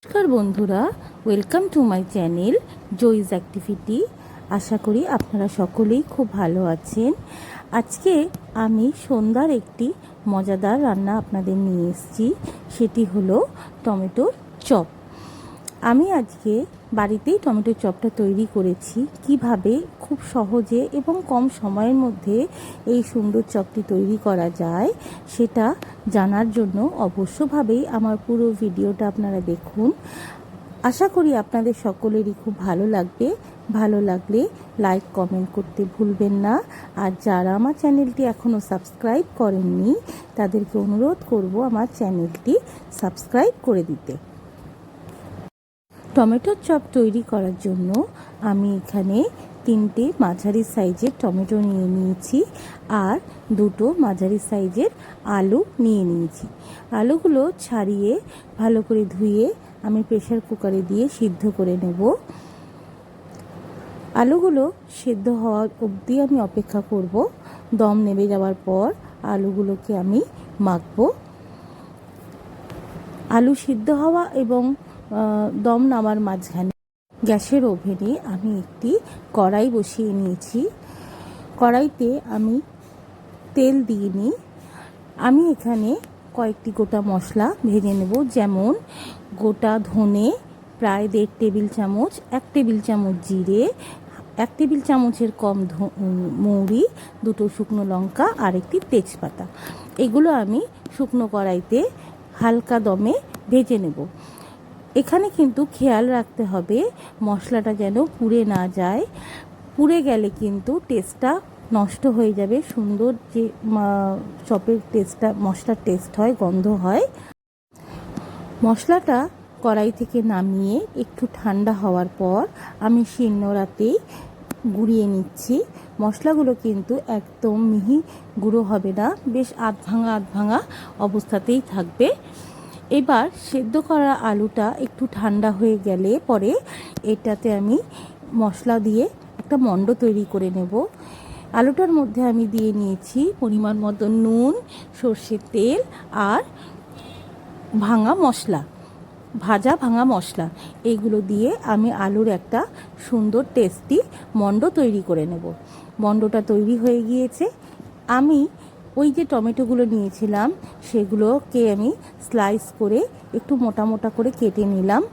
নমস্কার বন্ধুরা, welcome to my channel জয়িস অ্যাক্টিভিটি। আশা করি আপনারা সকলেই খুব ভালো আছেন। আজকে আমি সন্ধ্যার একটি মজাদার রান্না আপনাদের নিয়ে এসেছি, সেটি হলো টমেটোর চপ। আমি আজকে বাড়িতেই টমেটোর চপটা তৈরি করেছি। কিভাবে খুব সহজে এবং কম সময়ের মধ্যে এই সুন্দর চপটি তৈরি করা যায় সেটা জানার জন্য অবশ্যভাবেই আমার পুরো ভিডিওটা আপনারা দেখুন। আশা করি আপনাদের সকলেরই খুব ভালো লাগবে। ভালো লাগলে লাইক কমেন্ট করতে ভুলবেন না। আর যারা আমার চ্যানেলটি এখনও সাবস্ক্রাইব করেননি তাদেরকে অনুরোধ করব আমার চ্যানেলটি সাবস্ক্রাইব করে দিতে। টমেটোর চপ তৈরি করার জন্য আমি এখানে 3টে মাঝারি সাইজের টমেটো নিয়ে নিয়েছি আর 2টো মাঝারি সাইজের আলু নিয়ে নিয়েছি। আলুগুলো ছাড়িয়ে ভালো করে ধুয়ে আমি প্রেসার কুকারে দিয়ে সিদ্ধ করে নেব। আলুগুলো সেদ্ধ হওয়ার অবধি আমি অপেক্ষা করব। দম নেমে যাওয়ার পর আলুগুলোকে আমি মাখবো। আলু সিদ্ধ হওয়া এবং দম নামার মাঝখানে গ্যাসের ওভেনে আমি একটি কড়াই বসিয়ে নিয়েছি। কড়াইতে আমি তেল দিয়ে নিই। আমি এখানে কয়েকটি গোটা মশলা ভেজে নেব, যেমন গোটা ধনে প্রায় 1.5 টেবিল চামচ, 1 টেবিল চামচ জিরে, 1 টেবিল চামচের কম মৌরি, 2টো শুকনো লঙ্কা আর একটি তেজপাতা। এগুলো আমি শুকনো কড়াইতে হালকা দমে ভেজে নেব। এখানে কিন্তু খেয়াল রাখতে হবে মশলাটা যেন পুড়ে না যায়। পুড়ে গেলে কিন্তু টেস্টটা নষ্ট হয়ে যাবে। সুন্দর যে চপের টেস্টটা, মশলার টেস্ট হয়, গন্ধ হয়। মশলাটা কড়াই থেকে নামিয়ে একটু ঠান্ডা হওয়ার পর আমি শিলনোড়াতেই গুঁড়িয়ে নিচ্ছি। মশলাগুলো কিন্তু একদম মিহি গুঁড়ো হবে না, বেশ আধ ভাঙা অবস্থাতেই থাকবে। এবার সেদ্ধ করা আলুটা একটু ঠান্ডা হয়ে গেলে পরে এটাতে আমি মশলা দিয়ে একটা মণ্ড তৈরি করে নেব। আলুটার মধ্যে আমি দিয়ে নিয়েছি পরিমাণ মতো নুন, সর্ষের তেল আর ভাজা ভাঙা মশলা। এইগুলো দিয়ে আমি আলুর একটা সুন্দর টেস্টি মণ্ড তৈরি করে নেব। মণ্ডটা তৈরি হয়ে গিয়েছে। আমি ওই যে টমেটোগুলো নিয়েছিলাম সেগুলোকে আমি স্লাইস করে একটু মোটা মোটা করে কেটে নিলাম।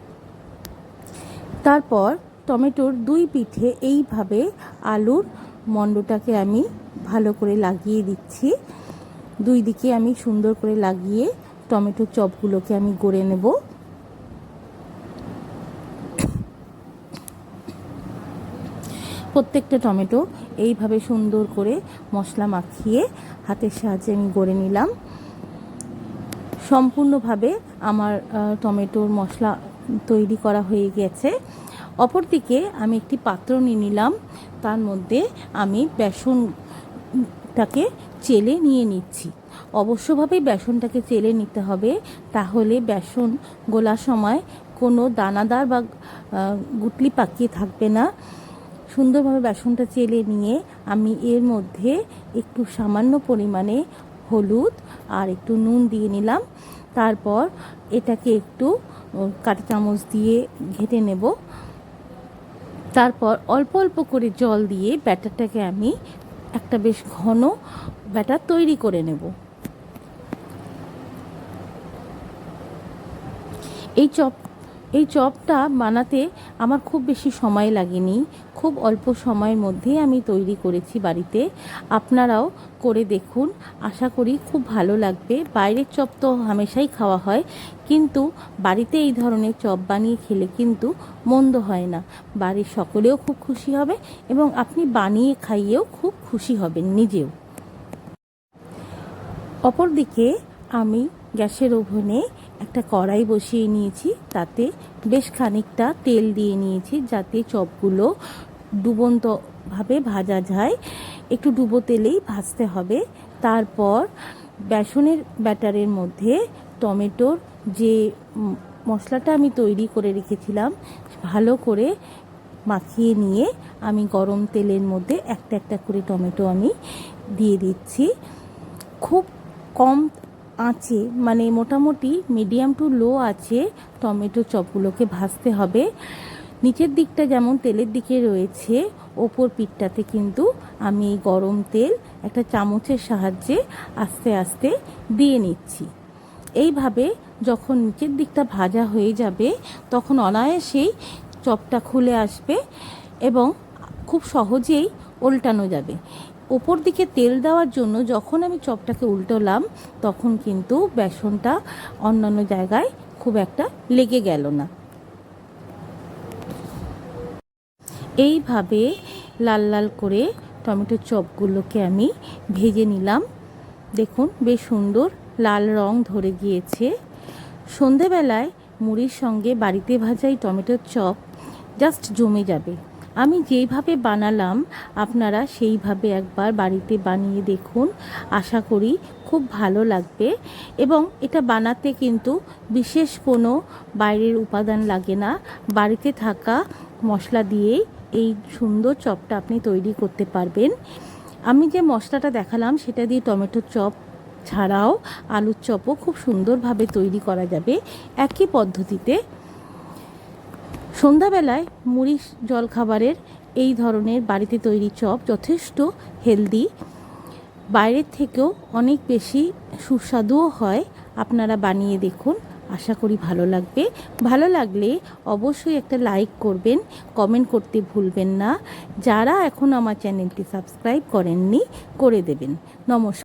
তারপর টমেটোর 2 পিঠে এইভাবে আলুর মণ্ডটাকে আমি ভালো করে লাগিয়ে দিচ্ছি। 2 দিকে আমি সুন্দর করে লাগিয়ে টমেটোর চপগুলোকে আমি গড়ে নেব। প্রত্যেকটা টমেটো এইভাবে সুন্দর করে মশলা মাখিয়ে হাতের সাহায্যে আমি গড়ে নিলাম। সম্পূর্ণভাবে আমার টমেটোর মশলা তৈরি করা হয়ে গেছে। অপরদিকে আমি একটি পাত্র নিয়ে নিলাম। তার মধ্যে আমি বেসনটাকে চেলে নিয়ে নিচ্ছি। অবশ্যভাবেই বেসনটাকে চেলে নিতে হবে, তাহলে বেসন গোলার সময় কোনো দানাদার বা গুটলি পাকিয়ে থাকবে না। সুন্দরভাবে বেসনটা চেলে নিয়ে আমি এর মধ্যে একটু সামান্য পরিমাণে হলুদ আর একটু নুন দিয়ে নিলাম। তারপর এটাকে একটু কাঁটা চামচ দিয়ে ঘেটে নেব। তারপর অল্প অল্প করে জল দিয়ে ব্যাটারটাকে আমি একটা বেশ ঘন ব্যাটার তৈরি করে নেব। এই চপটা বানাতে আমার খুব বেশি সময় লাগেনি। খুব অল্প সময়ের মধ্যেই আমি তৈরি করেছি বাড়িতে। আপনারাও করে দেখুন, আশা করি খুব ভালো লাগবে। বাইরের চপ তো হামেশাই খাওয়া হয়, কিন্তু বাড়িতে এই ধরনের চপ বানিয়ে খেলে কিন্তু মন্দ হয় না। বাড়ির সকলেও খুব খুশি হবে এবং আপনি বানিয়ে খাইয়েও খুব খুশি হবেন নিজেও। অপরদিকে আমি গ্যাসের ওভেনে একটা কড়াই বসিয়ে নিয়েছি। তাতে বেশ খানিকটা তেল দিয়ে নিয়েছি, যাতে চপগুলো ডুবন্তভাবে ভাজা যায়। একটু ডুবো তেলেই ভাজতে হবে। তারপর বেসনের ব্যাটারের মধ্যে টমেটোর যে মশলাটা আমি তৈরি করে রেখেছিলাম ভালো করে মাখিয়ে নিয়ে আমি গরম তেলের মধ্যে একটা একটা করে টমেটো আমি দিয়ে দিচ্ছি। খুব কম আঁচে মানে মোটামুটি মিডিয়াম টু লো আঁচে টমেটো চপগুলোকে ভাজতে হবে। নিচের দিকটা যেমন তেলের দিকে রয়েছে, ওপর পিঠটাতে কিন্তু আমি গরম তেল একটা চামচের সাহায্যে আস্তে আস্তে দিয়ে নিচ্ছি। এইভাবে যখন নিচের দিকটা ভাজা হয়ে যাবে তখন অনায়াসেই চপটা খুলে আসবে এবং খুব সহজেই উল্টানো যাবে। ওপর দিকে তেল দেওয়ার জন্য যখন আমি চপটাকে উল্টোলাম তখন কিন্তু বেসনটা অন্যান্য জায়গায় খুব একটা লেগে গেল না। এইভাবে লাল লাল করে টমেটো চপগুলোকে আমি ভেজে নিলাম। দেখুন বেশ সুন্দর লাল রং ধরে গিয়েছে। সন্ধেবেলায় মুড়ির সঙ্গে বাড়িতে ভাজা এই টমেটোর চপ জাস্ট জমে যাবে। আমি যেইভাবে বানালাম আপনারা সেইভাবে একবার বাড়িতে বানিয়ে দেখুন, আশা করি খুব ভালো লাগবে। এবং এটা বানাতে কিন্তু বিশেষ কোনো বাইরের উপাদান লাগে না, বাড়িতে থাকা মশলা দিয়েই এই সুন্দর চপটা আপনি তৈরি করতে পারবেন। আমি যে মশলাটা দেখালাম সেটা দিয়ে টমেটোর চপ ছাড়াও আলুর চপও খুব সুন্দরভাবে তৈরি করা যাবে একই পদ্ধতিতে। সন্ধ্যাবেলায় মুড়ি জলখাবারের এই ধরনের বাড়িতে তৈরি চপ যথেষ্ট হেলদি, বাইরের থেকেও অনেক বেশি সুস্বাদুও হয়। আপনারা বানিয়ে দেখুন, আশা করি ভালো লাগবে। ভালো লাগলে অবশ্যই একটা লাইক করবেন, কমেন্ট করতে ভুলবেন না। যারা এখন আমার চ্যানেলটি সাবস্ক্রাইব করেননি করে দেবেন। নমস্কার।